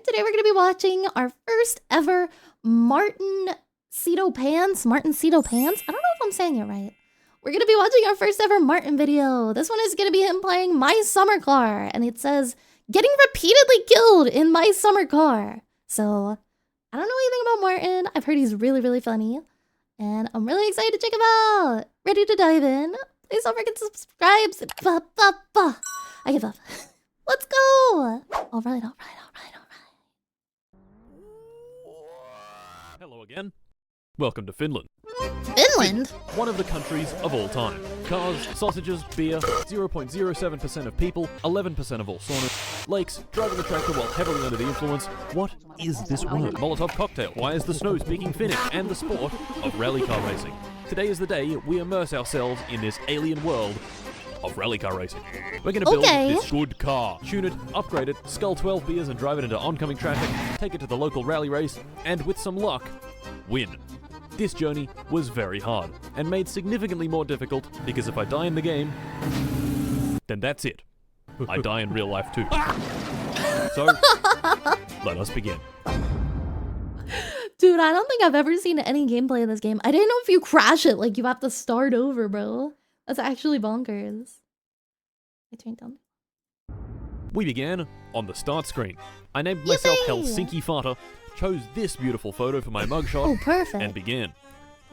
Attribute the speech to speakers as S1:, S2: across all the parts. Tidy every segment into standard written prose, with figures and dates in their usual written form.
S1: Today we're going to be watching our first ever Martincitopants. I don't know if I'm saying it right. We're going to be watching our first ever Martin video. This one is going to be him playing My Summer Car. And it says, getting repeatedly killed in my summer car. So, I don't know anything about Martin. I've heard he's really, really funny. And I'm really excited to check him out. Ready to dive in? Please don't forget to subscribe. I give up. Let's go. All right.
S2: Hello again. Welcome to Finland.
S1: Finland?
S2: One of the countries of all time. Cars, sausages, beer, 0.07% of people, 11% of all saunas, lakes, driving a tractor while heavily under the influence. What is this word? Molotov cocktail. Why is the snow speaking Finnish? And the sport of rally car racing. Today is the day we immerse ourselves in this alien world of rally car racing. We're going to build this good car, tune it, upgrade it, scull 12 beers and drive it into oncoming traffic, take it to the local rally race, and with some luck, win. This journey was very hard, and made significantly more difficult because if I die in the game, then that's it. I die in real life too. So, let us begin.
S1: Dude, I don't think I've ever seen any gameplay in this game. I didn't know if you crash it, like you have to start over, bro. That's actually bonkers. I turned down.
S2: We began on the start screen. I named myself Helsinki Fata, chose this beautiful photo for my mugshot,
S1: oh, perfect.
S2: And began.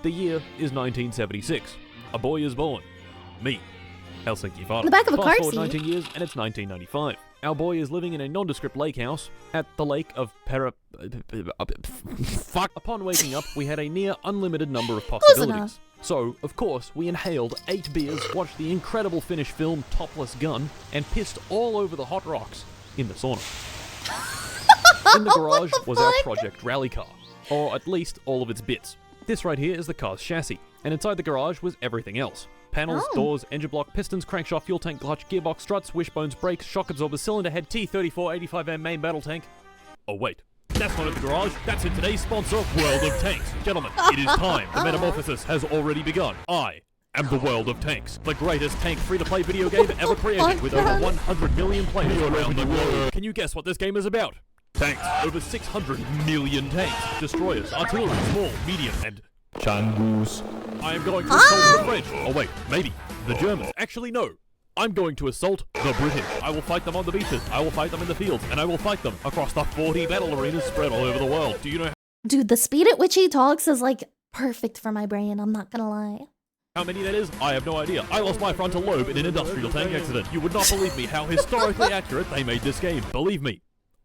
S2: The year is 1976. A boy is born. Me, Helsinki Fata.
S1: In the back of a car
S2: Fast forward
S1: seat.
S2: 19 years, and it's 1995. Our boy is living in a nondescript lake house at the lake of Fuck. Upon waking up, we had a near unlimited number of possibilities. So, of course, we inhaled 8 beers, watched the incredible Finnish film Topless Gun, and pissed all over the hot rocks in the sauna. In the garage was our project rally car, or at least all of its bits. This right here is the car's chassis, and inside the garage was everything else. Panels, doors, engine block, pistons, crankshaft, fuel tank, clutch, gearbox, struts, wishbones, brakes, shock absorbers, cylinder head, T-34 85M main battle tank. Oh wait, that's not in the garage, that's in today's sponsor, World of Tanks. Gentlemen, it is time. The metamorphosis has already begun. I am the World of Tanks, the greatest tank free-to-play video game ever created with over 100 million players around the world. Can you guess what this game is about? Tanks. Over 600 million tanks. Destroyers, artillery, small, medium, and Changus. I am going to assault the French. Oh wait, maybe. The Germans. Actually, no. I'm going to assault the British. I will fight them on the beaches. I will fight them in the fields. And I will fight them across the 40 battle arenas spread all over the world. Do you know
S1: Dude, the speed at which he talks is like perfect for my brain. I'm not gonna lie.
S2: how many that is? I have no idea. I lost my frontal lobe in an industrial tank accident. You would not believe me how historically accurate they made this game. Believe me.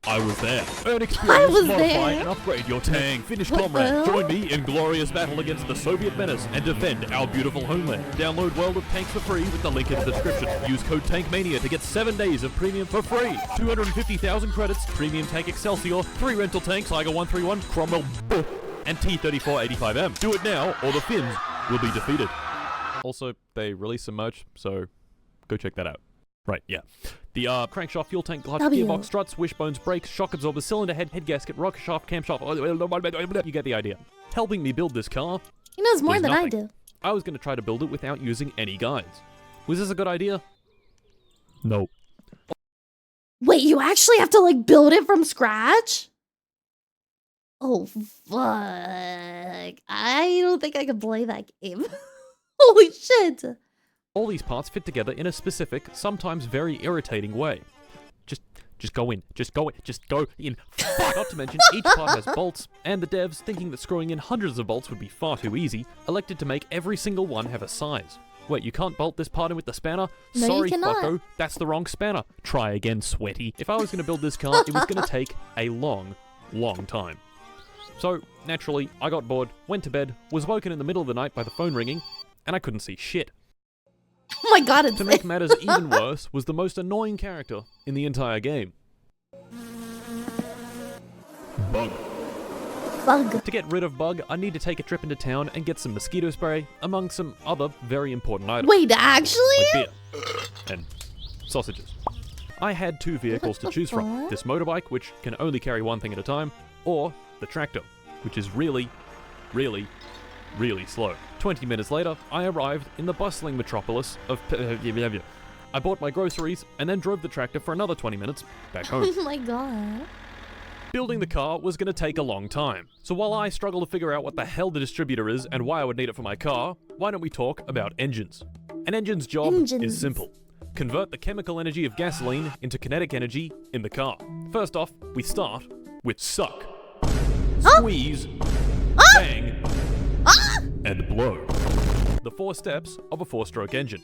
S2: I was there. Earn experience, modify, and upgrade your tank. Finnish comrade, join me in glorious battle against the Soviet menace and defend our beautiful homeland. Download World of Tanks for free with the link in the description. Use code TANKMANIA to get 7 days of premium for free. 250,000 credits, premium tank Excelsior, 3 rental tanks, Iger 131, Cromwell, and T-34 85M. Do it now, or the Finns will be defeated. Also, they release some merch, so go check that out. Right, yeah. The crankshaft, fuel tank, clutch, gearbox, struts, wishbones, brakes, shock absorber, cylinder head, head gasket, rocker shaft, camshaft. You get the idea. Helping me build this car.
S1: He knows more than I do.
S2: I was going to try to build it without using any guides. Was this a good idea? No.
S1: Wait, you actually have to like build it from scratch? Oh, fuck. I don't think I can play that game. Holy shit.
S2: All these parts fit together in a specific, sometimes very irritating way. Just go in. Just go in. Not to mention, each part has bolts, and the devs, thinking that screwing in hundreds of bolts would be far too easy, elected to make every single one have a size. Wait, you can't bolt this part in with the spanner?
S1: No,
S2: sorry,
S1: you cannot.
S2: fucko, that's the wrong spanner. Try again, sweaty. If I was going to build this car, it was going to take a long time. So, naturally, I got bored, went to bed, was woken in the middle of the night by the phone ringing, and I couldn't see shit.
S1: Oh my god, it's
S2: To make matters even worse was the most annoying character in the entire game. Bug. To get rid of Bug, I need to take a trip into town and get some mosquito spray, among some other very important items.
S1: Wait, actually?
S2: Like beer. And sausages. I had 2 vehicles to choose from. This motorbike, which can only carry one thing at a time, or the tractor, which is really slow. 20 minutes later, I arrived in the bustling metropolis of I bought my groceries and then drove the tractor for another 20 minutes back home.
S1: Oh my god.
S2: Building the car was going to take a long time. So while I struggle to figure out what the hell the distributor is and why I would need it for my car, why don't we talk about engines? An engine's job is simple. Convert the chemical energy of gasoline into kinetic energy in the car. First off, we start with suck, squeeze, bang, and blow. The 4 steps of a 4-stroke engine.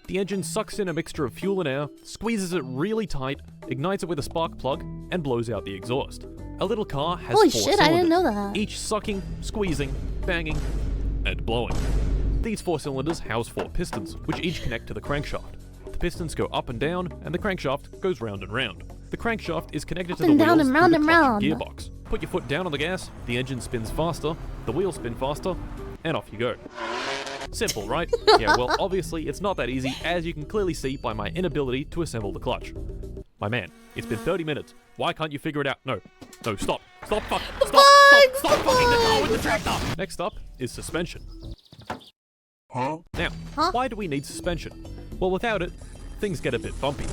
S2: The engine sucks in a mixture of fuel and air, squeezes it really tight, ignites it with a spark plug, and blows out the exhaust. A little car has 4
S1: shit,
S2: cylinders,
S1: I didn't know that.
S2: each sucking, squeezing, banging, and blowing. These 4 cylinders house 4 pistons, which each connect to the crankshaft. The pistons go up and down, and the crankshaft goes round and round. The crankshaft is connected to the wheels through the clutch and gearbox. Put your foot down on the gas, the engine spins faster, the wheels spin faster, and off you go. Simple, right? Yeah, well, obviously it's not that easy, as you can clearly see by my inability to assemble the clutch. My man, it's been 30 minutes. Why can't you figure it out? No, stop. Stop fucking the car with the tractor! Next up is suspension. Now, why do we need suspension? Well, without it, things get a bit bumpy.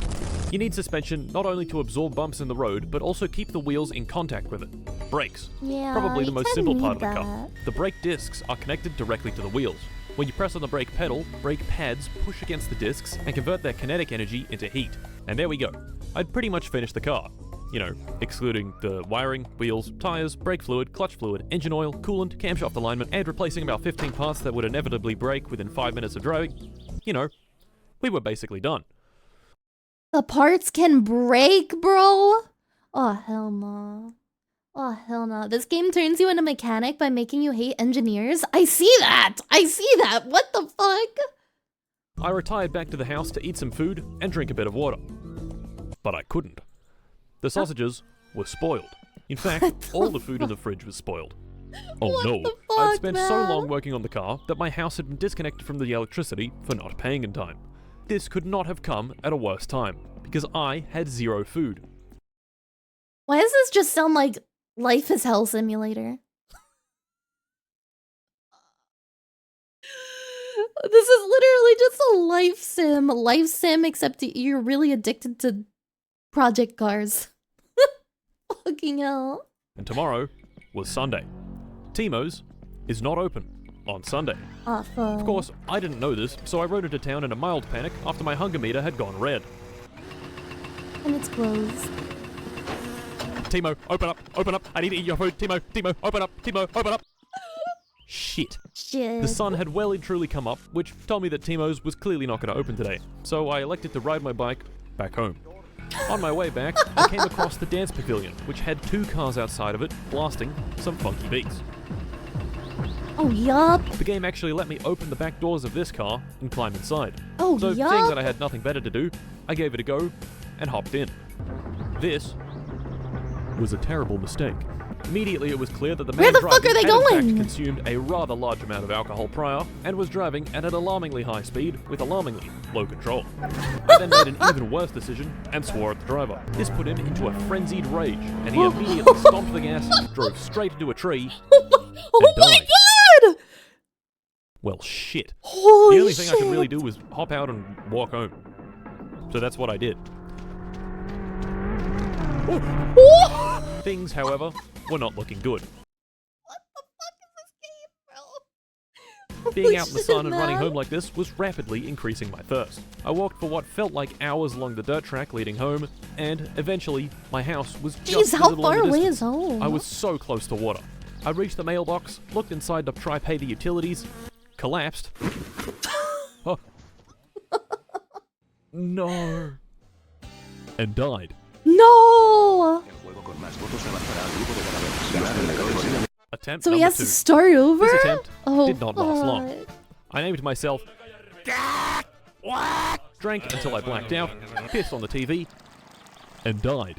S2: You need suspension not only to absorb bumps in the road, but also keep the wheels in contact with it. Brakes.
S1: Yeah,
S2: Probably the most simple part of the
S1: that.
S2: car. The brake discs are connected directly to the wheels. When you press on the brake pedal, brake pads push against the discs and convert their kinetic energy into heat. And there we go. I'd pretty much finished the car. You know, excluding the wiring, wheels, tires, brake fluid, clutch fluid, engine oil, coolant, camshaft alignment, and replacing about 15 parts that would inevitably break within 5 minutes of driving. You know, we were basically done.
S1: The parts can break, bro? Oh, hell no. Oh, hell no. This game turns you into a mechanic by making you hate engineers? I see that! What the fuck?
S2: I retired back to the house to eat some food and drink a bit of water. But I couldn't. The sausages were spoiled. In fact, all the food in the fridge was spoiled. Oh
S1: What
S2: no,
S1: the fuck,
S2: I'd spent so
S1: man?
S2: long working on the car that my house had been disconnected from the electricity for not paying in time. This could not have come at a worse time, because I had 0 food.
S1: Why does this just sound like Life is Hell Simulator? This is literally just a life sim, except you're really addicted to project cars. Fucking hell.
S2: And tomorrow was Sunday. Timo's is not open on Sunday.
S1: Oh, fuck.
S2: Of course, I didn't know this, so I rode into town in a mild panic after my hunger meter had gone red.
S1: And it's closed.
S2: Timo, open up, I need to eat your food, Timo, open up, open up. Shit. The sun had well and truly come up, which told me that Timo's was clearly not going to open today, so I elected to ride my bike back home. On my way back, I came across the dance pavilion, which had 2 cars outside of it, blasting some funky beats.
S1: Oh, yup.
S2: The game actually let me open the back doors of this car and climb inside.
S1: Oh,
S2: so
S1: yup.
S2: seeing that I had nothing better to do, I gave it a go and hopped in. This was a terrible mistake. Immediately it was clear that the man
S1: Where the fuck
S2: driving
S1: are they
S2: had in
S1: going?
S2: fact consumed a rather large amount of alcohol prior and was driving at an alarmingly high speed with alarmingly low control. I then made an even worse decision and swore at the driver. This put him into a frenzied rage, and he immediately stomped the gas, drove straight into a tree,
S1: Oh
S2: and
S1: my
S2: died.
S1: god!
S2: Well, shit.
S1: Holy
S2: The only thing
S1: shit.
S2: I could really do was hop out and walk home. So that's what I did. Things, however, were not looking good.
S1: What the fuck is this game, bro?
S2: Being
S1: Holy
S2: out in the
S1: shit,
S2: sun and running
S1: man.
S2: home like this was rapidly increasing my thirst. I walked for what felt like hours along the dirt track leading home, and eventually my house was just
S1: Jeez, how
S2: visible in
S1: far
S2: the
S1: away
S2: distance.
S1: is home?
S2: I was so close to water. I reached the mailbox, looked inside to try pay the utilities, collapsed. Oh. No. And died.
S1: No!
S2: Attempt
S1: So he
S2: number
S1: has
S2: 2.
S1: to start over?
S2: This attempt
S1: Oh,
S2: did not last long.
S1: fuck.
S2: I named myself drank until I blacked out, pissed on the TV, and died.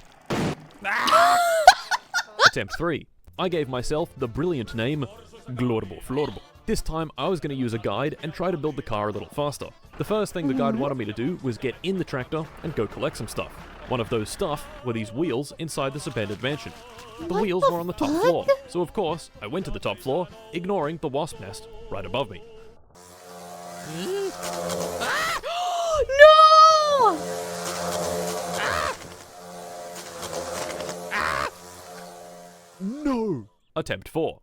S2: Attempt 3. I gave myself the brilliant name Glorable Florable. This time I was going to use a guide and try to build the car a little faster. The first thing the guide wanted me to do was get in the tractor and go collect some stuff. One of those stuff were these wheels inside this abandoned mansion. The
S1: What
S2: wheels
S1: the
S2: were on the top
S1: fuck?
S2: floor, so of course I went to the top floor, ignoring the wasp nest right above me.
S1: No!
S2: No! Attempt 4.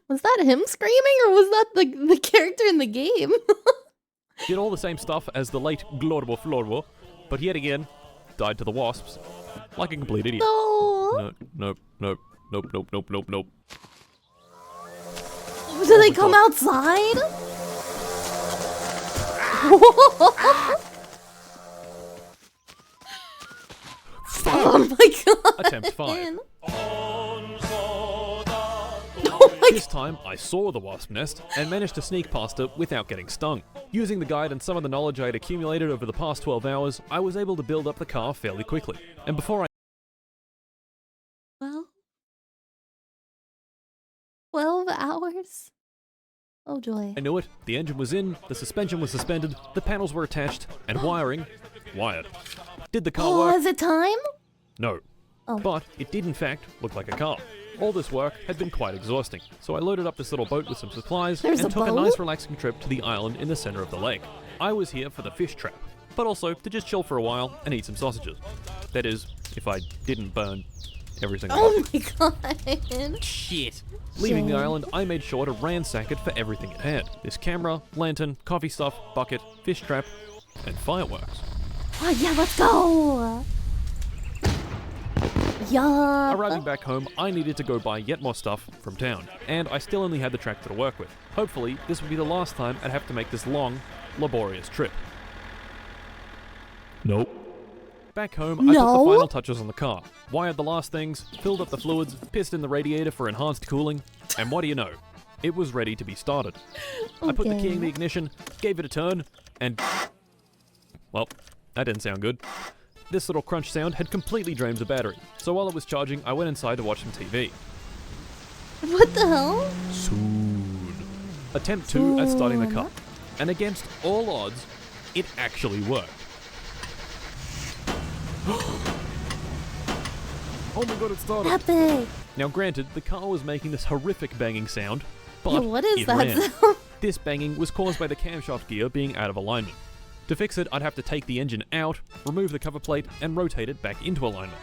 S1: Was that him screaming or was that the character in the game?
S2: Did all the same stuff as the late Glorbo Florbo, but yet again, died to the wasps. Like a complete idiot.
S1: No.
S2: Nope.
S1: Do they come outside? Oh my god.
S2: Attempt 5. This time, I saw the wasp nest and managed to sneak past it without getting stung. Using the guide and some of the knowledge I had accumulated over the past 12 hours, I was able to build up the car fairly quickly. And before I...
S1: Well, 12 hours? Oh joy.
S2: I knew it, the engine was in, the suspension was suspended, the panels were attached, and wiring, wired. Did the car work?
S1: Is it time?
S2: No.
S1: Oh.
S2: But it did in fact look like a car. All this work had been quite exhausting, so I loaded up this little boat with some supplies and took a nice relaxing trip to the island in the center of the lake. I was here for the fish trap, but also to just chill for a while and eat some sausages. That is, if I didn't burn every single one.
S1: Oh my god.
S2: Shit. Leaving the island, I made sure to ransack it for everything it had. This camera, lantern, coffee stuff, bucket, fish trap, and fireworks.
S1: Oh yeah, let's go! Yeah.
S2: Arriving back home, I needed to go buy yet more stuff from town, and I still only had the tractor to work with. Hopefully, this would be the last time I'd have to make this long, laborious trip. Nope. Back home, I put the final touches on the car, wired the last things, filled up the fluids, pissed in the radiator for enhanced cooling, and what do you know? It was ready to be started. Okay. I put the key in the ignition, gave it a turn, and... well, that didn't sound good. This little crunch sound had completely drained the battery, so while it was charging, I went inside to watch some TV.
S1: What the hell?
S2: Soon. Attempt 2 at starting the car, and against all odds, it actually worked. Oh my god, it started!
S1: Epic!
S2: Now granted, the car was making this horrific banging sound, but
S1: yeah, what is
S2: it
S1: that
S2: ran.
S1: sound?
S2: This banging was caused by the camshaft gear being out of alignment. To fix it, I'd have to take the engine out, remove the cover plate, and rotate it back into alignment.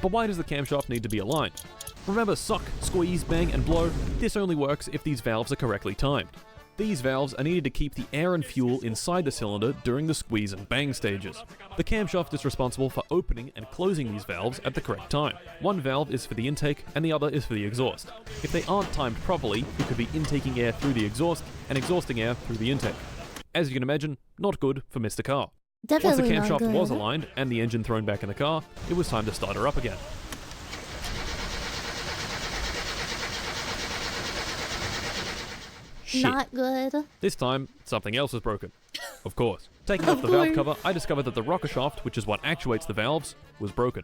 S2: But why does the camshaft need to be aligned? Remember suck, squeeze, bang, and blow? This only works if these valves are correctly timed. These valves are needed to keep the air and fuel inside the cylinder during the squeeze and bang stages. The camshaft is responsible for opening and closing these valves at the correct time. One valve is for the intake and the other is for the exhaust. If they aren't timed properly, you could be intaking air through the exhaust and exhausting air through the intake. As you can imagine, not good for Mr. Car.
S1: Definitely
S2: Once the camshaft
S1: not good.
S2: was aligned and the engine thrown back in the car, it was time to start her up again. Shit.
S1: Not good.
S2: This time, something else was broken. Of course. Taking off the valve cover, I discovered that the rocker shaft, which is what actuates the valves, was broken.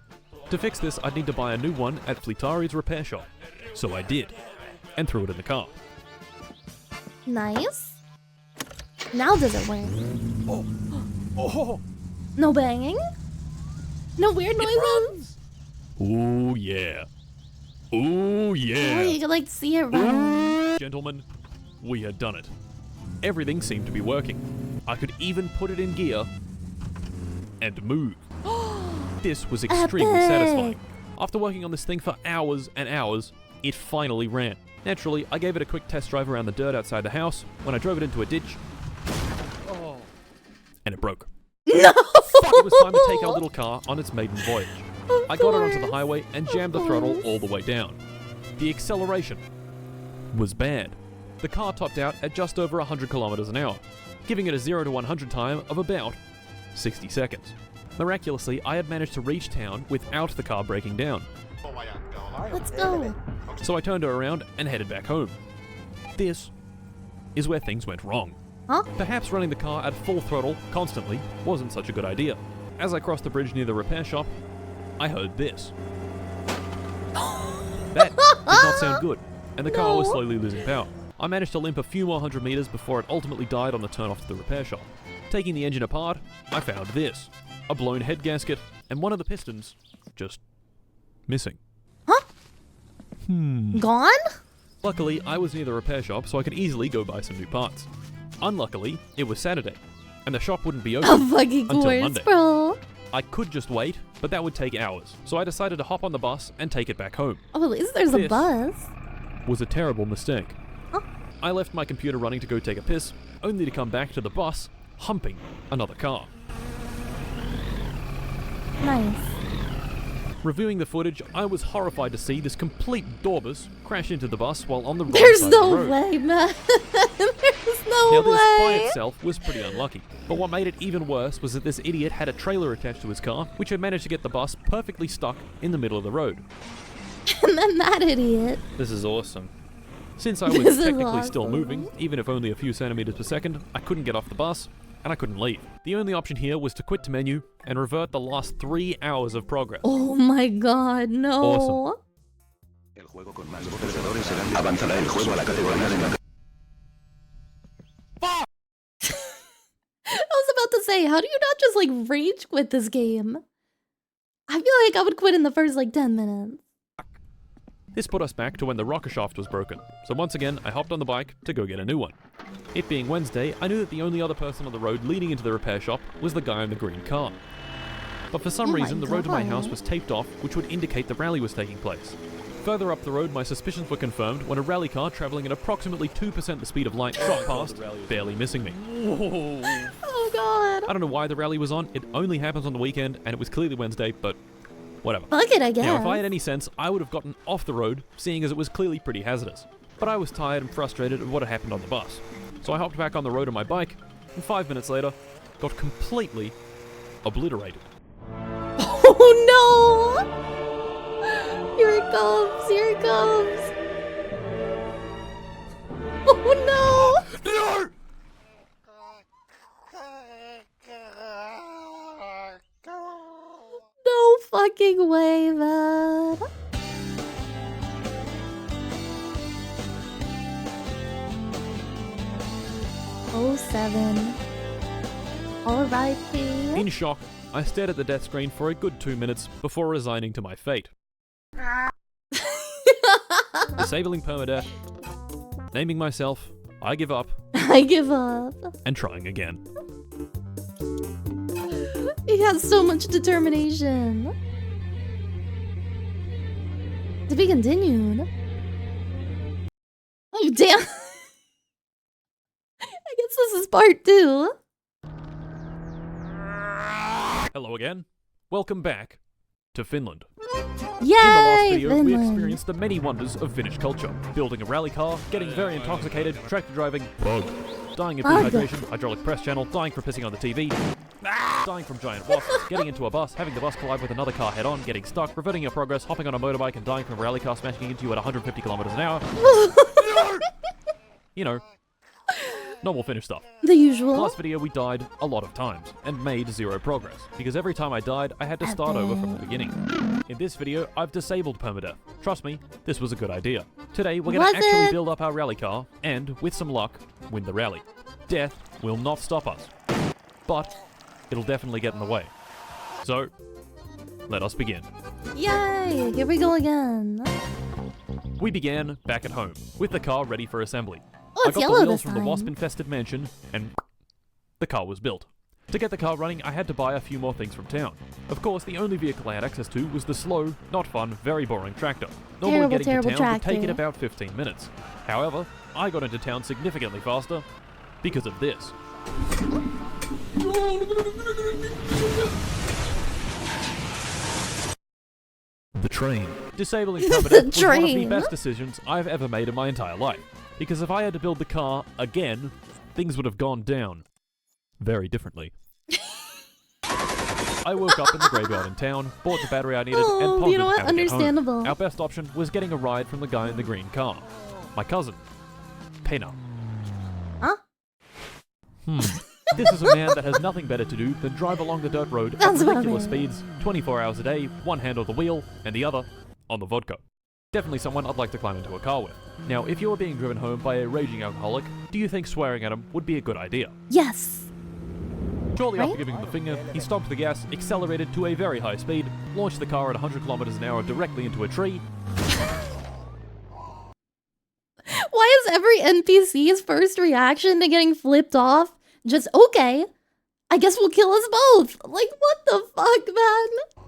S2: To fix this, I'd need to buy a new one at Fleetari's repair shop. So I did, and threw it in the car.
S1: Nice. Now does it work?
S2: Oh!
S1: No banging? No weird noises?
S2: Ooh yeah. Ooh yeah.
S1: Oh, you can like see it run.
S2: Gentlemen, we had done it. Everything seemed to be working. I could even put it in gear and move. This was extremely satisfying. After working on this thing for hours and hours, it finally ran. Naturally, I gave it a quick test drive around the dirt outside the house. When I drove it into a ditch, and it broke.
S1: No!
S2: Fuck, it was time to take our little car on its maiden voyage. I got it onto the highway and jammed the throttle all the way down. The acceleration was bad. The car topped out at just over 100 kilometers an hour, giving it a 0 to 100 time of about 60 seconds. Miraculously, I had managed to reach town without the car breaking down.
S1: Let's go.
S2: So I turned her around and headed back home. This is where things went wrong.
S1: Huh?
S2: Perhaps running the car at full throttle constantly wasn't such a good idea. As I crossed the bridge near the repair shop, I heard this. That did not sound good, and the car was slowly losing power. I managed to limp a few more 100 meters before it ultimately died on the turn off to the repair shop. Taking the engine apart, I found this. A blown head gasket, and one of the pistons just missing.
S1: Huh? Gone?
S2: Luckily, I was near the repair shop, so I could easily go buy some new parts. Unluckily, it was Saturday, and the shop wouldn't be open
S1: Of fucking
S2: until
S1: course,
S2: Monday.
S1: bro.
S2: I could just wait, but that would take hours. So I decided to hop on the bus and take it back home.
S1: Oh, at least there's a bus.
S2: Was a terrible mistake.
S1: Huh?
S2: I left my computer running to go take a piss, only to come back to the bus, humping another car.
S1: Nice.
S2: Reviewing the footage, I was horrified to see this complete Dorbus crash into the bus while on the wrong
S1: There's
S2: side
S1: no
S2: of the road.
S1: way, man. There's no
S2: Now this by
S1: way.
S2: itself was pretty unlucky, but what made it even worse was that this idiot had a trailer attached to his car, which had managed to get the bus perfectly stuck in the middle of the road.
S1: And then that idiot.
S3: This is awesome.
S2: Since I was
S1: This is
S2: technically still
S1: awesome.
S2: moving, even if only a few centimeters per second, I couldn't get off the bus, and I couldn't leave. The only option here was to quit to menu and revert the last 3 hours of progress.
S1: Oh my god, no.
S2: Awesome.
S4: El juego con más perdedores será avanzará el juego a la categoría de
S1: I was about to say, how do you not just like rage quit this game? I feel like I would quit in the first like 10 minutes.
S2: This put us back to when the rocker shaft was broken, so once again I hopped on the bike to go get a new one. It being Wednesday, I knew that the only other person on the road leading into the repair shop was the guy in the green car. But for some
S1: Oh my
S2: reason the road to my
S1: God.
S2: house was taped off, which would indicate the rally was taking place. Further up the road, my suspicions were confirmed when a rally car travelling at approximately 2% the speed of light shot past, barely missing me.
S1: Oh god.
S2: I don't know why the rally was on, it only happens on the weekend and it was clearly Wednesday, but whatever.
S1: Fuck it, I guess.
S2: Now, if I had any sense, I would have gotten off the road, seeing as it was clearly pretty hazardous. But I was tired and frustrated at what had happened on the bus. So I hopped back on the road on my bike, and 5 minutes later, got completely obliterated.
S1: Oh no! Here it comes, here it comes. Oh no!
S2: No!
S1: No fucking way, man. Oh, 07. R.I.P.
S2: In shock, I stared at the death screen for a good 2 minutes before resigning to my fate. Disabling permadeath, naming myself, I give up,
S1: I give up.
S2: and trying again.
S1: He has so much determination. To be continued. Oh, damn. I guess this is part 2.
S2: Hello again. Welcome back to Finland.
S1: Yay,
S2: In the last video, we
S1: Finland.
S2: experienced the many wonders of Finnish culture. Building a rally car, getting very intoxicated, tractor driving, dying of
S1: Bug.
S2: dehydration, hydraulic press channel, dying for pissing on the TV, dying from giant wasps, getting into a bus, having the bus collide with another car head-on, getting stuck, reverting your progress, hopping on a motorbike and dying from a rally car smashing into you at 150 kilometers an hour. You know, normal Finnish stuff.
S1: The usual.
S2: Last video we died a lot of times, and made 0 progress, because every time I died, I had to start over from the beginning. In this video, I've disabled permadeath. Trust me, this was a good idea. Today, we're gonna
S1: Was
S2: actually
S1: it?
S2: build up our rally car, and, with some luck, win the rally. Death will not stop us, but it'll definitely get in the way. So, let us begin.
S1: Yay, here we go again.
S2: We began back at home, with the car ready for assembly.
S1: Oh,
S2: I
S1: it's
S2: got
S1: yellow
S2: the wheels
S1: this
S2: from the
S1: time.
S2: wasp-infested mansion, and the car was built. To get the car running, I had to buy a few more things from town. Of course, the only vehicle I had access to was the slow, not fun, very boring tractor. Normally getting to
S1: terrible
S2: town would take it
S1: tractor.
S2: about 15 minutes. However, I got into town significantly faster because of this. The train. Disabling
S1: The
S2: permadeath was one of the
S1: train.
S2: best decisions I've ever made in my entire life. Because if I had to build the car again, things would have gone down very differently. I woke up in the graveyard in town, bought the battery I needed, and
S1: Oh,
S2: pondered
S1: you know what?
S2: how to get home.
S1: Understandable.
S2: Our best option was getting a ride from the guy in the green car. My cousin. Pena.
S1: Huh?
S2: This is a man that has nothing better to do than drive along the dirt road
S1: That's
S2: at
S1: what I
S2: ridiculous
S1: mean.
S2: speeds, 24 hours a day, one hand on the wheel, and the other on the vodka. Definitely someone I'd like to climb into a car with. Now, if you were being driven home by a raging alcoholic, do you think swearing at him would be a good idea?
S1: Yes.
S2: Shortly
S1: Right?
S2: after giving him the finger, he stomped the gas, accelerated to a very high speed, launched the car at 100 kilometers an hour directly into a tree.
S1: Why is every NPC's first reaction to getting flipped off just okay? I guess we'll kill us both. Like, what the fuck, man?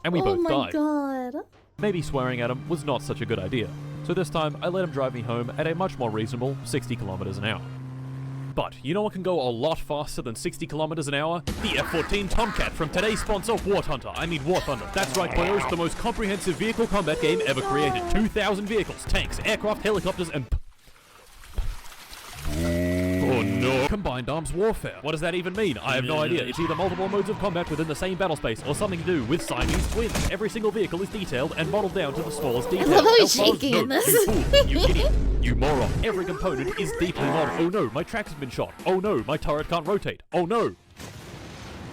S2: And we both died.
S1: Oh my god.
S2: Maybe swearing at him was not such a good idea, so this time I let him drive me home at a much more reasonable 60 kilometers an hour. But you know what can go a lot faster than 60 kilometers an hour? The F-14 Tomcat from today's sponsor, War Hunter. I mean War Thunder. That's right, boys, the most comprehensive vehicle combat game ever created. 2,000 vehicles, tanks, aircraft, helicopters, and... Oh no. Combined arms warfare. What does that even mean? I have no idea. It's either multiple modes of combat within the same battle space or something to do with Siamese twins. Every single vehicle is detailed and modeled down to the smallest detail.
S1: I love how he's shaking in this.
S2: You fool, you idiot, you moron. Every component is deeply modeled. Oh no, my track has been shot. Oh no, my turret can't rotate. Oh no.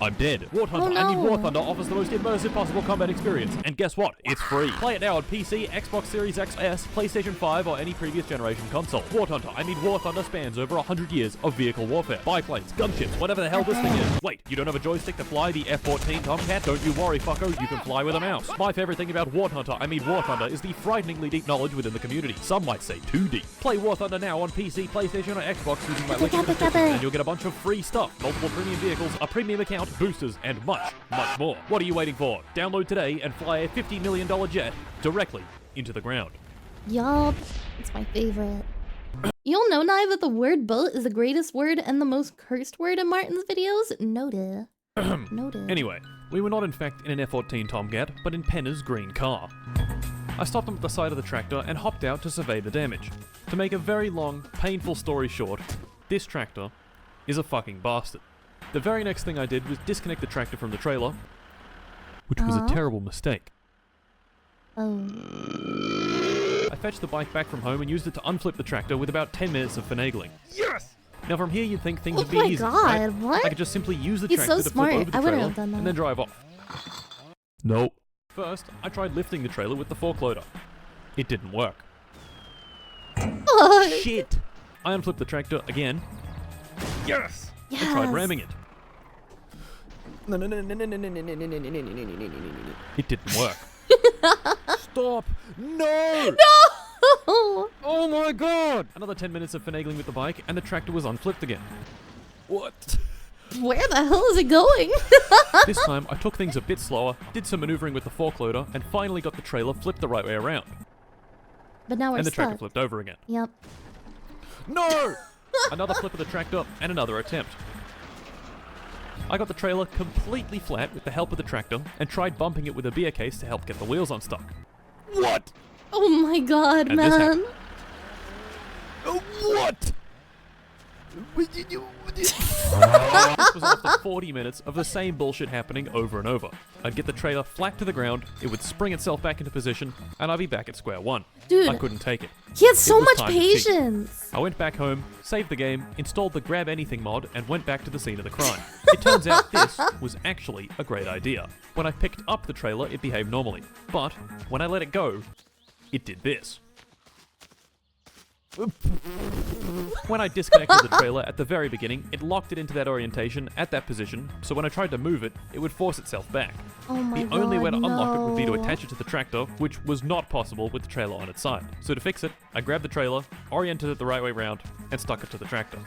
S2: I'm dead. War Hunter, I mean War Thunder offers the most immersive possible combat experience. And guess what? It's free. Play it now on PC, Xbox Series XS, PlayStation 5, or any previous generation console. War Hunter, I mean War Thunder spans over 100 years of vehicle warfare. Biplanes, gunships, whatever the hell this thing is. Wait, you don't have a joystick to fly the F-14 Tomcat? Don't you worry, fucko, you can fly with a mouse. My favorite thing about War Hunter, I mean War Thunder, is the frighteningly deep knowledge within the community. Some might say too deep. Play War Thunder now on PC, PlayStation, or Xbox using my link in the description, and you'll get a bunch of free stuff, multiple premium vehicles, a premium account, boosters, and much, much more. What are you waiting for? Download today and fly a $50 million jet directly into the ground.
S1: Yup. It's my favorite. You'll know, Nye, that the word boat is the greatest word and the most cursed word in Martin's videos? Noted. Noted.
S2: Anyway, we were not in fact in an F-14 Tomcat, but in Penna's green car. I stopped him at the side of the tractor and hopped out to survey the damage. To make a very long, painful story short, this tractor is a fucking bastard. The very next thing I did was disconnect the tractor from the trailer, which was a terrible mistake.
S1: Oh.
S2: I fetched the bike back from home and used it to unflip the tractor with about 10 minutes of finagling. Yes! Now from here you'd think things would be easy, right?
S1: What?
S2: I could just simply use the
S1: He's
S2: tractor
S1: so
S2: to
S1: smart.
S2: flip over the
S1: I wouldn't
S2: trailer
S1: have done that.
S2: and then drive off. Nope. First, I tried lifting the trailer with the fork loader. It didn't work.
S1: Oh.
S2: Shit! I unflipped the tractor again. Yes!
S1: Yes.
S2: I tried ramming it. It didn't work. Stop! No!
S1: No!
S2: Oh my god! Another 10 minutes of finagling with the bike and the tractor was unflipped again. What?
S1: Where the hell is it going?
S2: This time, I took things a bit slower, did some maneuvering with the fork loader, and finally got the trailer flipped the right way around.
S1: But now we're
S2: And the
S1: stuck.
S2: tractor flipped over again.
S1: Yep.
S2: No! Another flip of the tractor and another attempt. I got the trailer completely flat with the help of the tractor and tried bumping it with a beer case to help get the wheels unstuck. What?
S1: Oh my god,
S2: And this
S1: man.
S2: happened. What? This was after 40 minutes of the same bullshit happening over and over. I'd get the trailer flat to the ground, it would spring itself back into position, and I'd be back at square one.
S1: Dude.
S2: I couldn't take it.
S1: He had so
S2: was
S1: much
S2: time to cheat.
S1: patience.
S2: I went back home, saved the game, installed the Grab Anything mod, and went back to the scene of the crime. It turns out this was actually a great idea. When I picked up the trailer, it behaved normally. But when I let it go, it did this. When I disconnected the trailer at the very beginning, it locked it into that orientation at that position, so when I tried to move it, it would force itself back.
S1: Oh my
S2: The
S1: god,
S2: only way to unlock it would be to
S1: no.
S2: attach it to the tractor, which was not possible with the trailer on its side. So to fix it, I grabbed the trailer, oriented it the right way round, and stuck it to the tractor.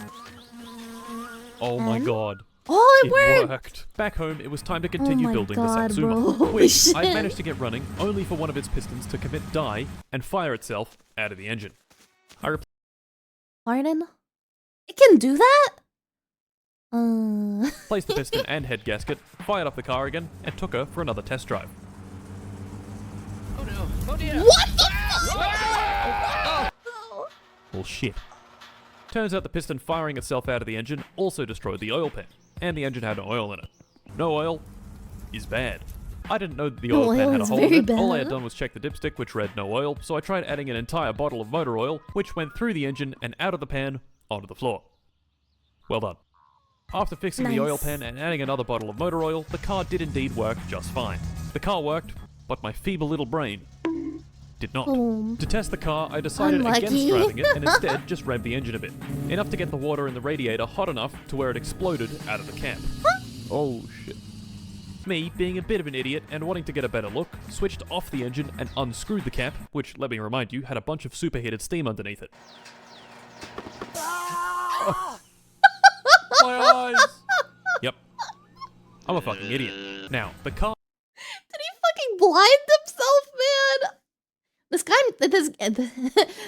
S2: Oh my
S1: And?
S2: god.
S1: Oh, it
S2: It
S1: worked!
S2: worked. Back home, it was time to continue
S1: my
S2: building
S1: God,
S2: the Satsuma,
S1: bro. Holy
S2: which
S1: shit.
S2: I managed to get running only for one of its pistons to commit die and fire itself out of the engine. I
S1: Martin? It can do that?
S2: replaced the piston and head gasket, fired up the car again, and took her for another test drive.
S4: Oh no! Oh dear!
S1: What the fuck?
S2: Well, shit. Turns out the piston firing itself out of the engine also destroyed the oil pan, and the engine had no oil in it. No oil is bad. I didn't know that the
S1: No
S2: oil pan
S1: oil
S2: had a
S1: is
S2: hole in
S1: very
S2: it. All I
S1: bad.
S2: had done was check the dipstick, which read no oil, so I tried adding an entire bottle of motor oil, which went through the engine and out of the pan onto the floor. Well done. After fixing the oil
S1: Nice.
S2: pan and adding another bottle of motor oil, the car did indeed work just fine. The car worked, but my feeble little brain did not.
S1: Boom.
S2: To test the car, I decided
S1: Unlucky.
S2: against driving it and instead just revved the engine a bit. Enough to get the water in the radiator hot enough to where it exploded out of the cap. Oh shit. Me, being a bit of an idiot and wanting to get a better look, switched off the engine and unscrewed the cap, which, let me remind you, had a bunch of superheated steam underneath it. My eyes! I'm a fucking idiot. Now, the car
S1: Did he fucking blind himself, man? This guy,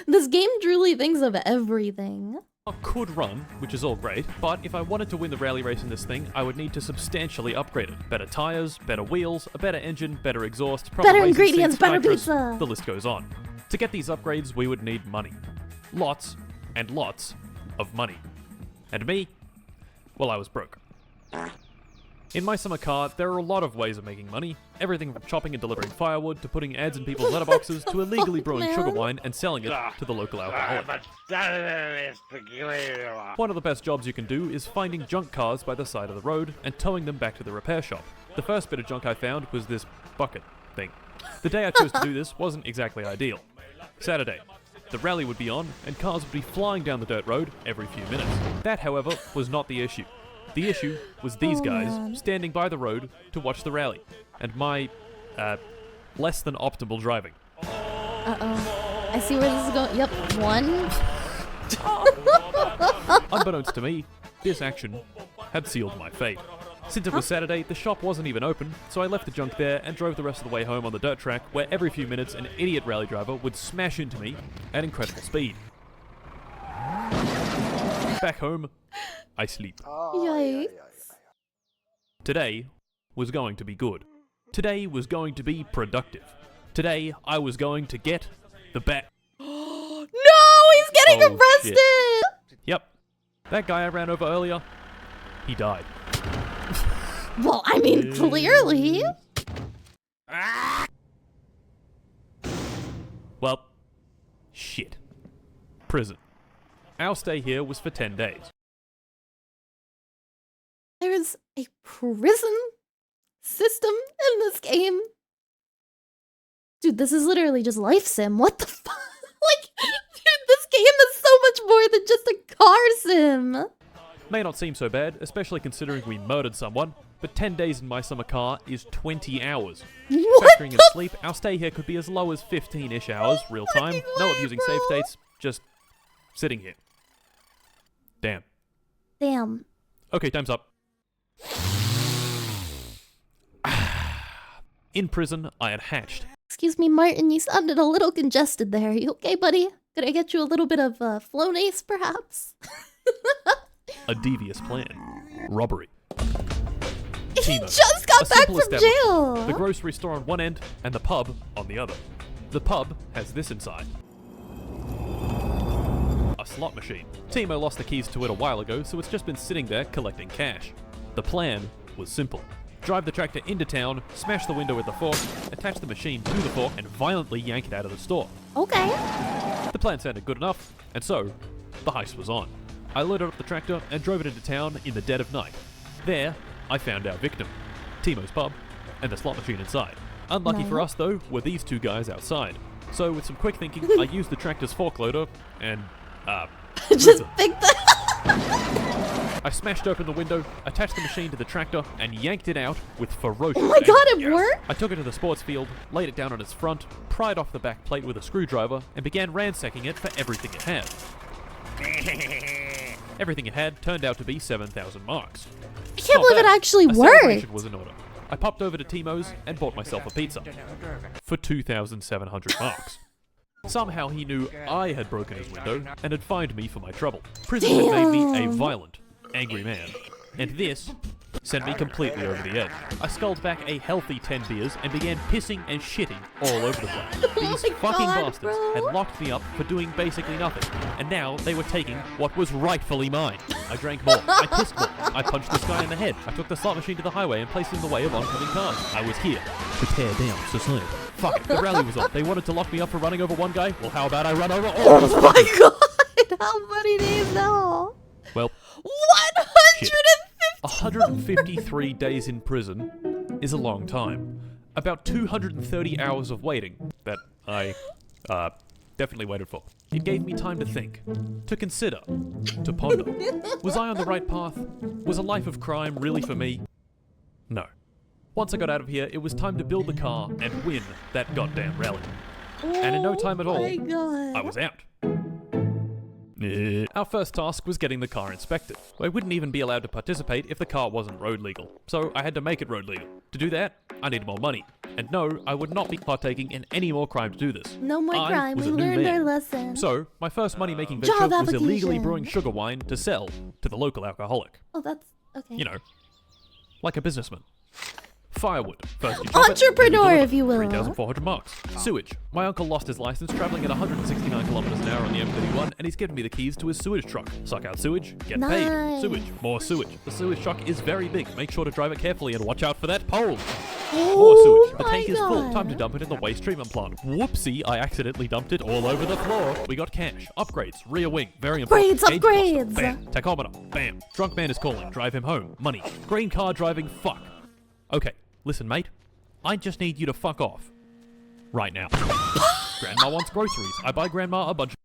S1: this game truly thinks of everything.
S2: could run, which is all great, but if I wanted to win the rally race in this thing, I would need to substantially upgrade it. Better tires, better wheels, a better engine, better exhaust, proper
S1: Better
S2: racing
S1: ingredients,
S2: seats,
S1: better
S2: nitrous,
S1: pizza.
S2: the list goes on. To get these upgrades, we would need money. Lots and lots of money. And me? Well, I was broke. In my summer car, there are a lot of ways of making money. Everything from chopping and delivering firewood, to putting ads in people's letterboxes, to illegally brewing sugar wine and selling it to the local alcoholic. One of the best jobs you can do is finding junk cars by the side of the road and towing them back to the repair shop. The first bit of junk I found was this bucket thing. The day I chose to do this wasn't exactly ideal. Saturday. The rally would be on, and cars would be flying down the dirt road every few minutes. That, however, was not the issue. The issue was these guys standing by the road to watch the rally, and my, less than optimal driving.
S1: Uh-oh. I see where this is going. Yep, one.
S2: Unbeknownst to me, this action had sealed my fate. Since it was Saturday, the shop wasn't even open, so I left the junk there and drove the rest of the way home on the dirt track, where every few minutes an idiot rally driver would smash into me at incredible speed. Back home, I sleep.
S1: Yikes.
S2: Today was going to be good. Today was going to be productive. Today I was going to get the bat.
S1: No, he's getting arrested!
S2: Shit. Yep. That guy I ran over earlier, he died.
S1: Well, I mean, clearly.
S2: Well, shit. Prison. Our stay here was for 10 days.
S1: There's a prison system in this game. Dude, this is literally just life sim. What the fuck? Like, dude, this game is so much more than just a car sim.
S2: May not seem so bad, especially considering we murdered someone, but 10 days in my summer car is 20 hours.
S1: What?
S2: Factoring in sleep, our stay here could be as low as 15-ish hours, real time, no abusing save states, just sitting here. Damn.
S1: Damn.
S2: Okay, time's up. In prison, I had hatched.
S1: Excuse me, Martin, you sounded a little congested there. You okay, buddy? Could I get you a little bit of Flonase, perhaps?
S2: A devious plan. Robbery.
S1: He
S2: Timo,
S1: just got
S2: a
S1: back
S2: simple
S1: from
S2: establishment.
S1: jail.
S2: The grocery store on one end and the pub on the other. The pub has this inside. A slot machine. Timo lost the keys to it a while ago, so it's just been sitting there collecting cash. The plan was simple. Drive the tractor into town, smash the window with the fork, attach the machine to the fork, and violently yank it out of the store.
S1: Okay.
S2: The plan sounded good enough, and so, the heist was on. I loaded up the tractor and drove it into town in the dead of night. There, I found our victim, Timo's pub, and the slot machine inside. Unlucky for us, though, were these two guys outside. So, with some quick thinking, I used the tractor's fork loader and,
S1: Just pick the...
S2: I smashed open the window, attached the machine to the tractor, and yanked it out with ferocious
S1: Oh my god, it
S2: anger.
S1: worked?
S2: I took it to the sports field, laid it down on its front, pried off the back plate with a screwdriver, and began ransacking it for everything it had. Everything it had turned out to be 7,000 marks.
S1: I can't
S2: Not
S1: believe it
S2: bad.
S1: actually
S2: A
S1: worked.
S2: celebration was in order. I popped over to Timo's and bought myself a pizza for 2,700 marks. Somehow he knew I had broken his window and had fined me for my trouble. Prison had made me a violent, angry man. And this sent me completely over the edge. I sculled back a healthy 10 beers and began pissing and shitting all over the place. These fucking bastards had locked me up for doing basically nothing, and now they were taking what was rightfully mine. I drank more, I pissed more, I punched this guy in the head, I took the slot machine to the highway and placed it in the way of oncoming cars. I was here to tear down society. Fuck it, the rally was on. They wanted to lock me up for running over one guy. Well, how about I run over all of them?
S1: Oh my god! How many days now?
S2: Well,
S1: 150!
S2: 153 days in prison is a long time. About 230 hours of waiting that I, definitely waited for. It gave me time to think, to consider, to ponder. Was I on the right path? Was a life of crime really for me? No. Once I got out of here, it was time to build the car and win that goddamn rally. And in no time at all,
S1: my god.
S2: I was out. Our first task was getting the car inspected. I wouldn't even be allowed to participate if the car wasn't road legal, so I had to make it road legal. To do that, I needed more money. And no, I would not be partaking in any more crime to do this.
S1: No more crime, we
S2: was a new
S1: learned
S2: man.
S1: our lesson.
S2: So, my first money-making
S1: Job
S2: venture was illegally
S1: application.
S2: brewing sugar wine to sell to the local alcoholic.
S1: Oh, that's okay.
S2: You know, like a businessman. Firewood. First you chop it,
S1: Entrepreneur,
S2: then you
S1: if you will.
S2: 3,400 marks. Sewage. My uncle lost his license traveling at 169 kilometers an hour on the M31, and he's given me the keys to his sewage truck. Suck out sewage, get paid.
S1: Nice.
S2: Sewage. More sewage. The sewage truck is very big. Make sure to drive it carefully and watch out for that pole. More
S1: Oh
S2: sewage. The
S1: my
S2: tank is full.
S1: God.
S2: Time to dump it in the waste treatment plant. Whoopsie, I accidentally dumped it all over the floor. We got cash. Upgrades. Rear wing. Very important.
S1: Upgrades,
S2: Gauge cluster.
S1: upgrades.
S2: Bam. Tachometer. Bam. Drunk man is calling. Drive him home. Money. Green car driving. Fuck. Okay. Listen, mate. I just need you to fuck off. Right now. Grandma wants groceries. I buy Grandma a bunch of...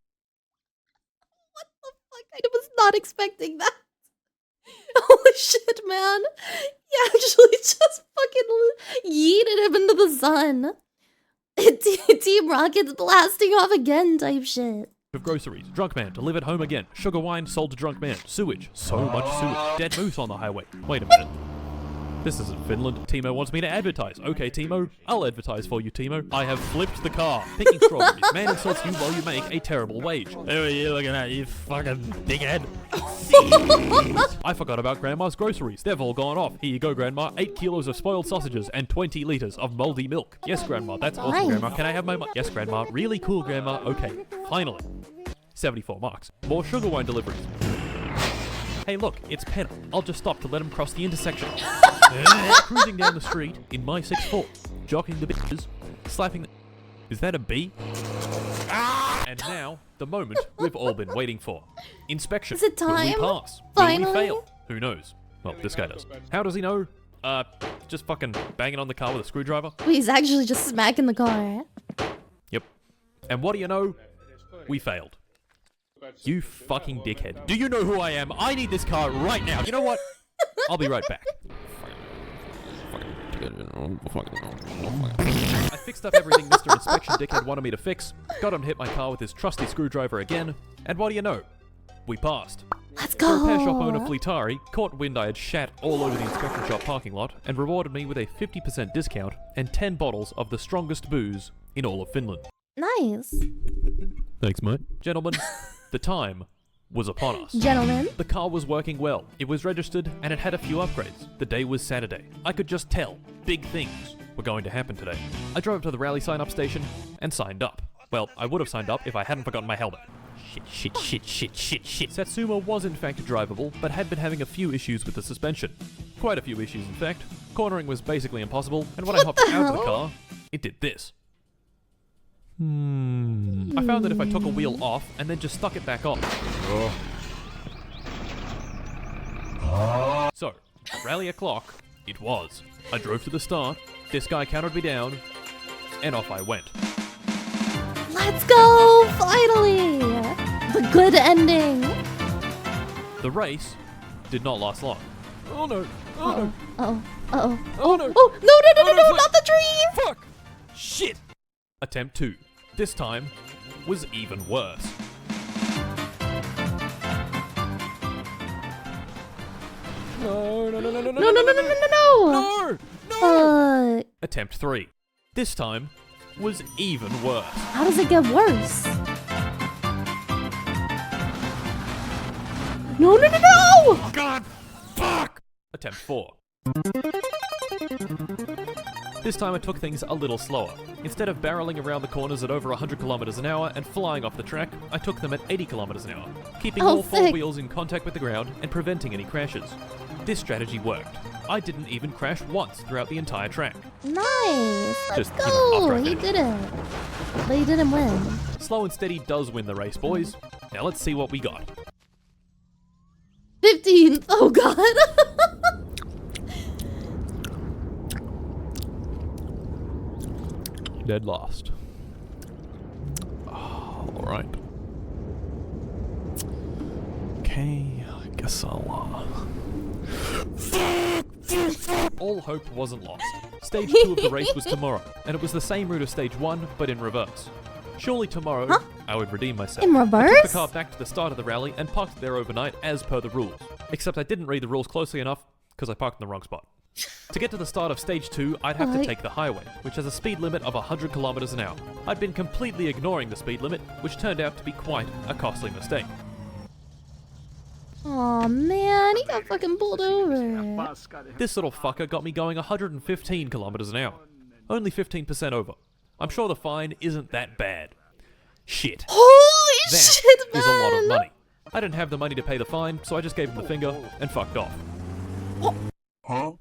S1: What the fuck? I was not expecting that. Holy shit, man. He actually just fucking yeeted him into the sun. Team Rocket's blasting off again type shit.
S2: of groceries. Drunk man, delivered home again. Sugar wine, sold to drunk man. Sewage. So much sewage. Dead moose on the highway. Wait a minute. This isn't Finland. Timo wants me to advertise. Okay, Timo. I'll advertise for you, Timo. I have flipped the car. Picking strawberries. Man insults you while you make a terrible wage. Who are you looking at, you fucking dickhead? I forgot about Grandma's groceries. They've all gone off. Here you go, Grandma. 8 kilos of spoiled sausages and 20 liters of moldy milk. Yes, Grandma. That's awesome,
S1: Nice.
S2: Grandma. Can I have my money? Yes, Grandma. Really cool, Grandma. Okay, finally. 74 marks. More sugar wine deliveries. Hey, look, it's Penna. I'll just stop to let him cross the intersection. Cruising down the street in my 6'4", jocking the bitches, slapping the... Is that a bee? And now, the moment we've all been waiting for. Inspection.
S1: Is it
S2: Will we
S1: time?
S2: pass? Will we
S1: Finally?
S2: fail? Who knows? Well, this guy does. How does he know? Just fucking banging on the car with a screwdriver?
S1: Wait, he's actually just smacking the car.
S2: Yep. And what do you know? We failed. You fucking dickhead. Do you know who I am? I need this car right now. You know what? I'll be right back. I fixed up everything Mr. Inspection Dickhead wanted me to fix, got him to hit my car with his trusty screwdriver again, and what do you know? We passed.
S1: Let's
S2: The
S1: go.
S2: repair shop owner Fleetari caught wind I had shat all over the inspection shop parking lot and rewarded me with a 50% discount and 10 bottles of the strongest booze in all of Finland.
S1: Nice.
S2: Thanks, mate. Gentlemen, the time was upon us.
S1: Gentlemen.
S2: The car was working well. It was registered and it had a few upgrades. The day was Saturday. I could just tell big things were going to happen today. I drove up to the rally sign-up station and signed up. Well, I would have signed up if I hadn't forgotten my helmet. Shit. Satsuma was in fact drivable, but had been having a few issues with the suspension. Quite a few issues, in fact. Cornering was basically impossible, and when I hopped out of the car, it did this. I found that if I took a wheel off and then just stuck it back on. So, rally o'clock, it was. I drove to the start, this guy counted me down, and off I went.
S1: Let's go! Finally! The good ending.
S2: The race did not last long. Oh no, oh no,
S1: Oh,
S2: oh no.
S1: no, not the tree!
S2: Fuck! Shit! Attempt 2. This time was even worse. No.
S1: No! Fuck.
S2: Attempt 3. This time was even worse.
S1: How does it get worse? No!
S2: God, fuck! Attempt 4. This time I took things a little slower. Instead of barreling around the corners at over 100 kilometers an hour and flying off the track, I took them at 80 kilometers an hour, keeping
S1: Oh,
S2: all 4
S1: sick.
S2: wheels in contact with the ground and preventing any crashes. This strategy worked. I didn't even crash once throughout the entire track.
S1: Nice! Let's
S2: Just, you know,
S1: go!
S2: off-track
S1: He
S2: finish.
S1: did it. But he didn't win.
S2: Slow and steady does win the race, boys. Now let's see what we got.
S1: 15! Oh god!
S2: Dead last. Oh, alright. Okay, I guess I'll, All hope wasn't lost. Stage 2 of the race was tomorrow, and it was the same route as stage 1, but in reverse. Surely tomorrow I would redeem myself.
S1: In
S2: I took
S1: reverse?
S2: the car back to the start of the rally and parked there overnight as per the rules. Except I didn't read the rules closely enough because I parked in the wrong spot. To get to the start of stage 2, I'd have to take the highway, which has a speed limit of 100 kilometers an hour. I'd been completely ignoring the speed limit, which turned out to be quite a costly mistake.
S1: Aw, man, he got fucking pulled over.
S2: This little fucker got me going 115 kilometers an hour. Only 15% over. I'm sure the fine isn't that bad. Shit.
S1: Holy
S2: That
S1: shit, man!
S2: is a lot of money. I didn't have the money to pay the fine, so I just gave him the finger and fucked off.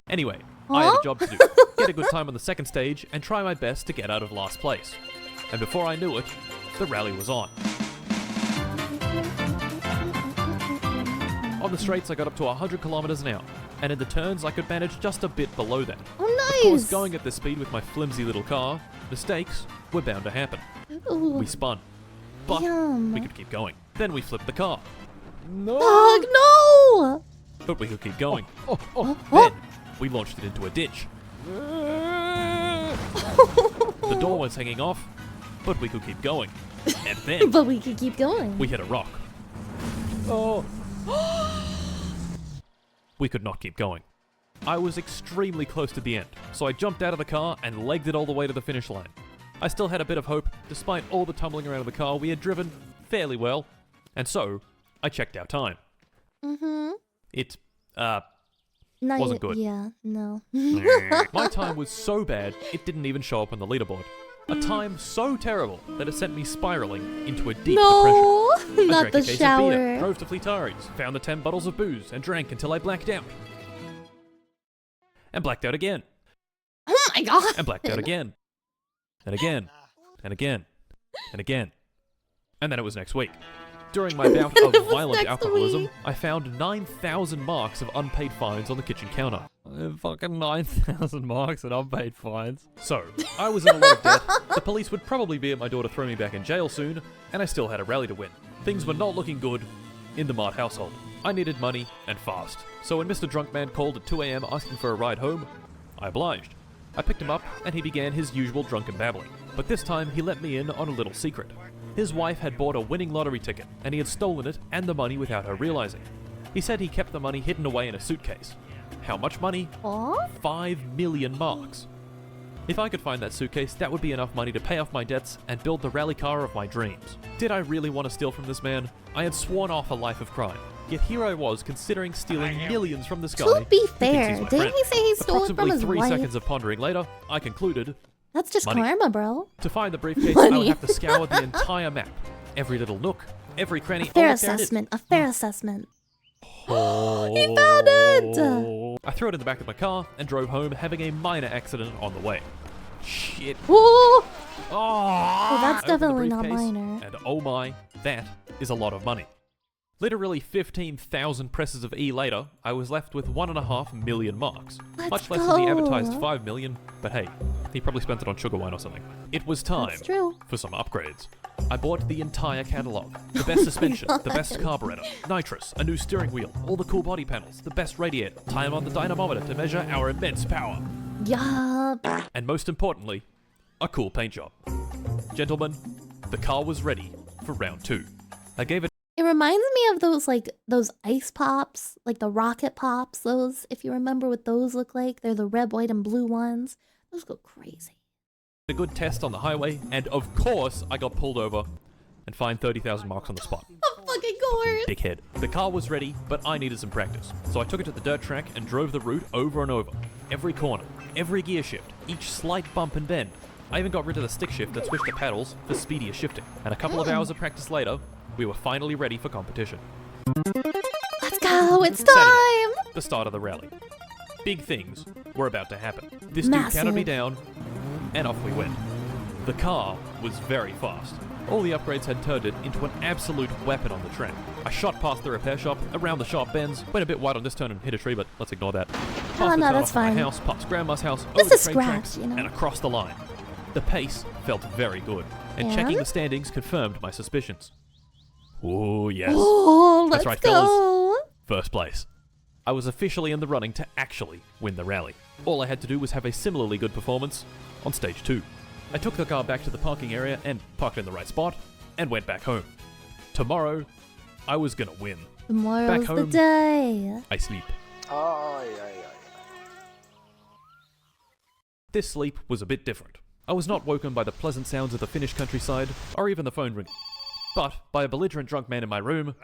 S2: Anyway, I had a job to do. Get a good time on the second stage and try my best to get out of last place. And before I knew it, the rally was on. On the straights, I got up to 100 kilometers an hour, and in the turns, I could manage just a bit below that.
S1: Oh,
S2: Of course,
S1: nice!
S2: going at this speed with my flimsy little car, mistakes were bound to happen.
S1: Ooh.
S2: We spun, but
S1: Yum.
S2: we could keep going. Then we flipped the car,
S1: Fuck, no!
S2: but we could keep going.
S1: Oh.
S2: Then we launched it into a ditch. The door was hanging off, but we could keep going. And then
S1: But we could keep going.
S2: we hit a rock. We could not keep going. I was extremely close to the end, so I jumped out of the car and legged it all the way to the finish line. I still had a bit of hope, despite all the tumbling around of the car. We had driven fairly well, and so I checked our time.
S1: Mm-hmm.
S2: It,
S1: Not
S2: wasn't good.
S1: Yeah, no.
S2: my time was so bad, it didn't even show up on the leaderboard. A time so terrible that it sent me spiraling into a deep depression.
S1: No!
S2: I
S1: Not
S2: drank
S1: the
S2: a case of beer,
S1: shower.
S2: drove to Fleetaris, found the 10 bottles of booze, and drank until I blacked out. And blacked out again.
S1: Oh my god!
S2: And blacked out again. And again. And again. And again. And then it was next week. During my bout
S1: And
S2: of
S1: it was
S2: violent
S1: next
S2: alcoholism,
S1: week.
S2: I found 9,000 marks of unpaid fines on the kitchen counter. Fucking 9,000 marks and unpaid fines. So, I was in a lot of debt, the police would probably be at my door to throw me back in jail soon, and I still had a rally to win. Things were not looking good in the Mart household. I needed money, and fast. So when Mr. Drunkman called at 2 AM asking for a ride home, I obliged. I picked him up, and he began his usual drunken babbling. But this time, he let me in on a little secret. His wife had bought a winning lottery ticket, and he had stolen it and the money without her realizing. He said he kept the money hidden away in a suitcase. How much money?
S1: Aw?
S2: 5 million marks. If I could find that suitcase, that would be enough money to pay off my debts and build the rally car of my dreams. Did I really want to steal from this man? I had sworn off a life of crime. Yet here I was considering stealing millions from this guy.
S1: To be
S2: who thinks
S1: fair,
S2: he's my
S1: didn't
S2: friend.
S1: he say he stole it from
S2: Approximately
S1: his
S2: 3
S1: wife?
S2: seconds of pondering later, I concluded,
S1: That's just
S2: money.
S1: karma, bro.
S2: to find the briefcase, I would
S1: Money.
S2: have to scour the entire map. Every little nook, every cranny.
S1: Fair
S2: oh, look, there it is.
S1: assessment. A fair assessment.
S2: Oh.
S1: He found it!
S2: I threw it in the back of my car and drove home, having a minor accident on the way. Shit.
S1: Ooh!
S2: Oh,
S1: that's
S2: opened the
S1: definitely not
S2: briefcase,
S1: minor.
S2: And oh my, that is a lot of money. Literally 15,000 presses of E later, I was left with 1.5 million marks.
S1: Let's
S2: Much less than the
S1: go.
S2: advertised 5 million, but hey, he probably spent it on sugar wine or something. It was time
S1: That's true.
S2: for some upgrades. I bought the entire catalogue. The best suspension, the best carburetor, nitrous, a new steering wheel, all the cool body panels, the best radiator, time on the dynamometer to measure our immense power.
S1: Yup.
S2: And most importantly, a cool paint job. Gentlemen, the car was ready for round 2. I gave it
S1: It reminds me of those ice pops, like the rocket pops. Those, if you remember what those look like, they're the red, white, and blue ones. Those go crazy.
S2: a good test on the highway, and of course, I got pulled over and fined 30,000 marks on the spot.
S1: Of fucking course.
S2: Dickhead. The car was ready, but I needed some practice. So I took it to the dirt track and drove the route over and over. Every corner, every gear shift, each slight bump and bend. I even got rid of the stick shift and switched to paddles for speedier shifting. And a couple of hours of practice later, we were finally ready for competition.
S1: Let's go. It's time.
S2: Saturday, the start of the rally. Big things were about to happen. This dude counted me
S1: Massive.
S2: down, and off we went. The car was very fast. All the upgrades had turned it into an absolute weapon on the track. I shot past the repair shop, around the sharp bends, went a bit wide on this turn and hit a tree, but let's ignore that. Past
S1: Oh,
S2: the
S1: no,
S2: turn
S1: that's
S2: off at my
S1: fine.
S2: house, past Grandma's house,
S1: Just
S2: over the
S1: a
S2: train
S1: scratch,
S2: tracks,
S1: you know.
S2: and across the line. The pace felt very good, and checking
S1: And?
S2: the standings confirmed my suspicions. Oh yes,
S1: Oh, let's
S2: That's right,
S1: go.
S2: first place. I was officially in the running to actually win the rally. All I had to do was have a similarly good performance on stage 2. I took the car back to the parking area and parked in the right spot. Then I got out of the car and drove home. Every corner, every gear shift, each slight bump and bend. I even got rid of the stick shift and switched to paddles for speedier shifting. And a couple of hours of practice later, we were finally ready for competition. and went back home. Tomorrow, I was gonna win.
S1: Tomorrow's
S2: Back
S1: the
S2: home.
S1: day.
S2: I sleep.
S3: Ay, ay, ay.
S2: This sleep was a bit different. I was not woken by the pleasant sounds of the Finnish countryside, or even the phone ringing, but by a belligerent drunk man in my room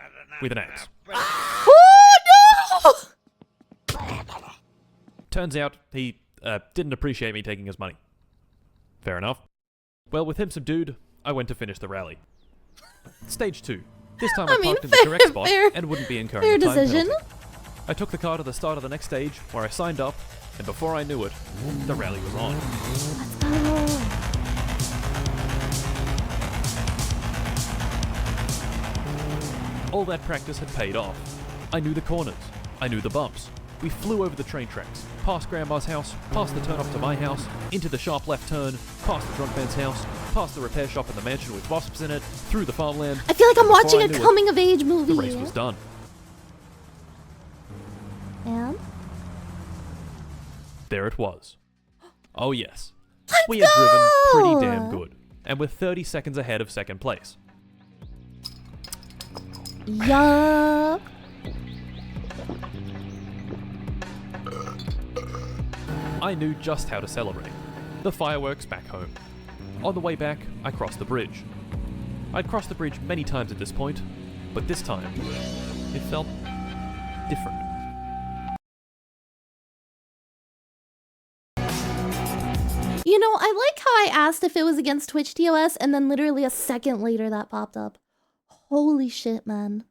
S2: with an axe.
S1: Oh no!
S2: Turns out he didn't appreciate me taking his money. Fair enough. Well, with him subdued, I went to finish the rally. Stage 2. This time I parked in the correct spot and wouldn't be incurring
S1: fair
S2: a time
S1: decision.
S2: penalty. I took the car to the start of the next stage, where I signed up, and before I knew it, the rally was on. All that practice had paid off. I knew the corners. I knew the bumps. We flew over the train tracks, past Grandma's house, past the turn-off to my house, into the sharp left turn, past the drunk man's house, past the repair shop and the mansion with wasps in it, through the farmland.
S1: I feel like I'm
S2: Before
S1: watching
S2: I
S1: a
S2: knew it,
S1: coming-of-age movie.
S2: The race was done.
S1: And?
S2: There it was. Oh yes.
S1: Let's
S2: We had driven pretty
S1: go!
S2: damn good, and we're 30 seconds ahead of second place.
S1: Yeah.
S2: I knew just how to celebrate. The fireworks back home. On the way back, I crossed the bridge. I'd crossed the bridge many times at this point, but this time, it felt different.
S1: You know, I like how I asked if it was against Twitch TOS, and then literally a second later that popped up. Holy shit, man.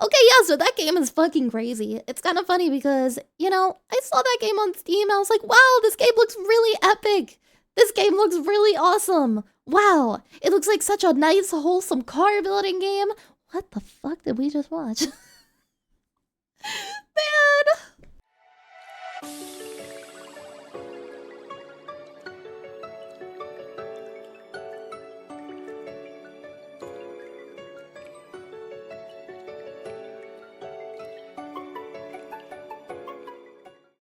S1: Okay, yeah, so that game is fucking crazy. It's kind of funny because, you know, I saw that game on Steam. I was like, wow, this game looks really epic. This game looks really awesome. Wow, it looks like such a nice, wholesome car building game. What the fuck did we just watch? Man.